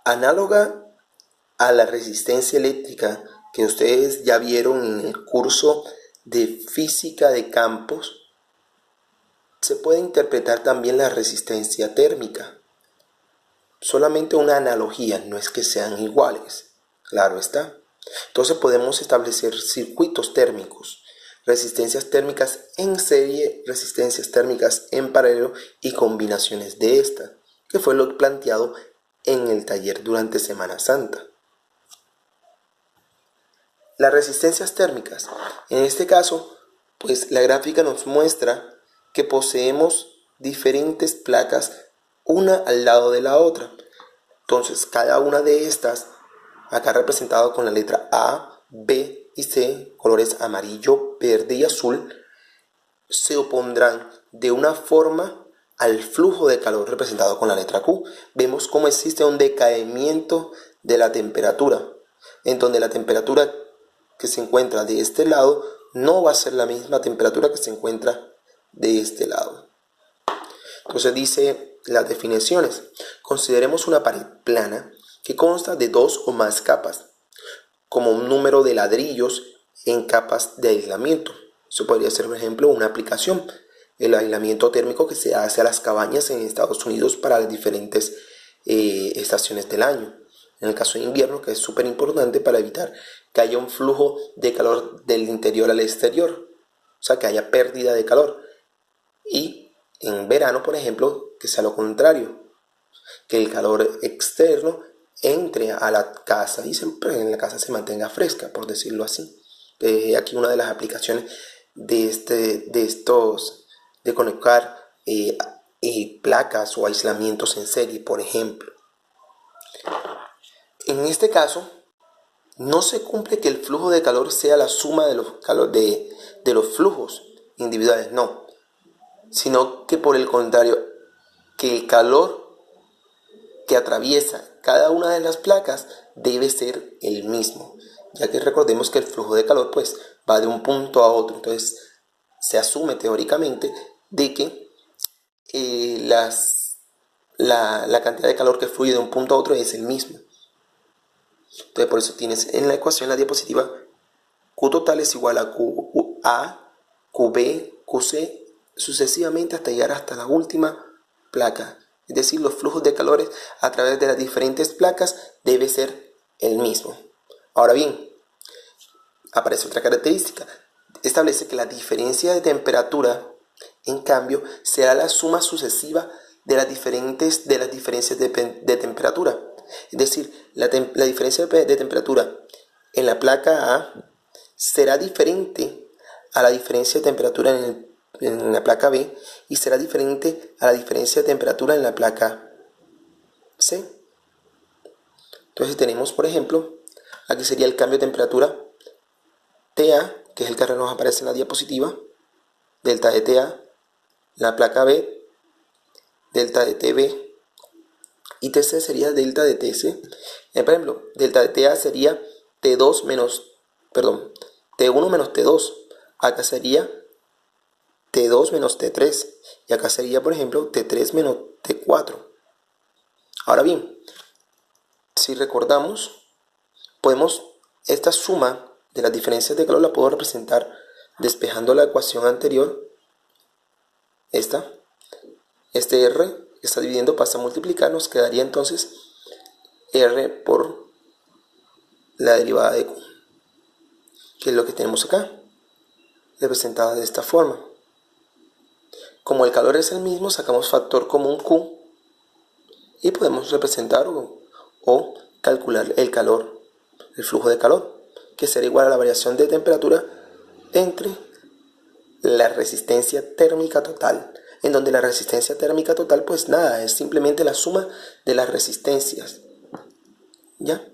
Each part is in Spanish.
Análoga a la resistencia eléctrica que ustedes ya vieron en el curso de física de campos, se puede interpretar también la resistencia térmica. Solamente una analogía, no es que sean iguales, claro está. Entonces podemos establecer circuitos térmicos, resistencias térmicas en serie, resistencias térmicas en paralelo y combinaciones de estas, que fue lo planteado en el taller durante Semana Santa. Las resistencias térmicas, en este caso, pues la gráfica nos muestra que poseemos diferentes placas una al lado de la otra. Entonces, cada una de estas, acá representado con la letra A, B y C, colores amarillo, verde y azul, se opondrán de una forma al flujo de calor representado con la letra Q. Vemos cómo existe un decaimiento de la temperatura, en donde la temperatura que se encuentra de este lado no va a ser la misma temperatura que se encuentra de este lado. Entonces dice las definiciones. Consideremos una pared plana que consta de dos o más capas, como un número de ladrillos en capas de aislamiento. Eso podría ser, por ejemplo, una aplicación, el aislamiento térmico que se hace a las cabañas en Estados Unidos para las diferentes estaciones del año. En el caso de invierno, que es súper importante para evitar que haya un flujo de calor del interior al exterior, o sea, que haya pérdida de calor. Y en verano, por ejemplo, que sea lo contrario, que el calor externo entre a la casa y siempre en la casa se mantenga fresca, por decirlo así. Aquí una de las aplicaciones de conectar placas o aislamientos en serie, por ejemplo. En este caso, no se cumple que el flujo de calor sea la suma de los flujos individuales, no, sino que por el contrario, que el calor que atraviesa cada una de las placas debe ser el mismo, ya que recordemos que el flujo de calor pues va de un punto a otro. Entonces se asume teóricamente de que la cantidad de calor que fluye de un punto a otro es el mismo. Entonces por eso tienes en la ecuación, la diapositiva, Q total es igual a QA, QB, QC, sucesivamente hasta llegar hasta la última placa. Es decir, los flujos de calores a través de las diferentes placas debe ser el mismo. Ahora bien, aparece otra característica. Establece que la diferencia de temperatura, en cambio, será la suma sucesiva de las diferencias de temperatura. Es decir, la diferencia de temperatura en la placa A será diferente a la diferencia de temperatura en la placa B y será diferente a la diferencia de temperatura en la placa C. Entonces tenemos, por ejemplo, aquí sería el cambio de temperatura TA, que es el que nos aparece en la diapositiva, delta de TA, la placa B, delta de TB, y TC sería delta de TC. Por ejemplo, delta de TA sería T1 menos T2. Acá sería T2 menos T3. Y acá sería, por ejemplo, T3 menos T4. Ahora bien, si recordamos, esta suma de las diferencias de calor la puedo representar despejando la ecuación anterior. Este R que está dividiendo pasa a multiplicar, nos quedaría entonces R por la derivada de Q, que es lo que tenemos acá, representada de esta forma. Como el calor es el mismo, sacamos factor común Q y podemos representar o calcular el calor, el flujo de calor, que será igual a la variación de temperatura entre la resistencia térmica total, en donde la resistencia térmica total pues nada, es simplemente la suma de las resistencias, ¿ya?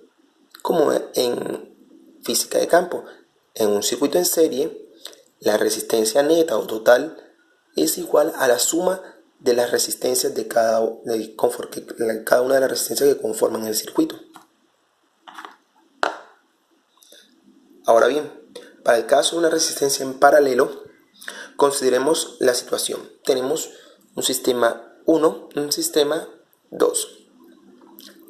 Como en física de campo, en un circuito en serie, la resistencia neta o total es igual a la suma de las resistencias de cada una de las resistencias que conforman el circuito. Ahora bien, para el caso de una resistencia en paralelo, consideremos la situación. Tenemos un sistema 1, un sistema 2.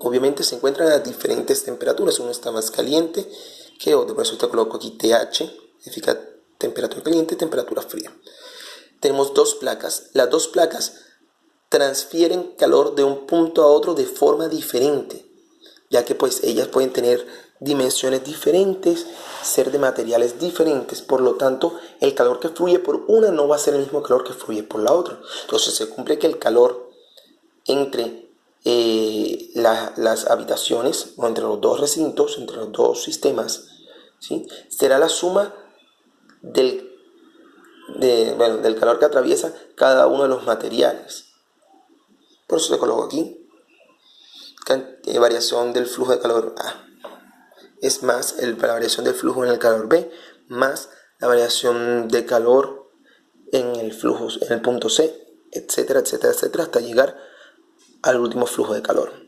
obviamente se encuentran a diferentes temperaturas. Uno está más caliente que otro, por eso te coloco aquí TH, significa temperatura caliente, temperatura fría. Tenemos dos placas. Las dos placas transfieren calor de un punto a otro de forma diferente, ya que pues ellas pueden tener dimensiones diferentes, ser de materiales diferentes, por lo tanto el calor que fluye por una no va a ser el mismo calor que fluye por la otra. Entonces se cumple que el calor entre las habitaciones o entre los dos recintos, entre los dos sistemas, ¿sí?, será la suma del calor que atraviesa cada uno de los materiales. Por eso te coloco aquí variación del flujo de calor A es más la variación del flujo en el calor B más la variación de calor en el flujo en el punto C, etcétera, etcétera, etcétera, hasta llegar al último flujo de calor.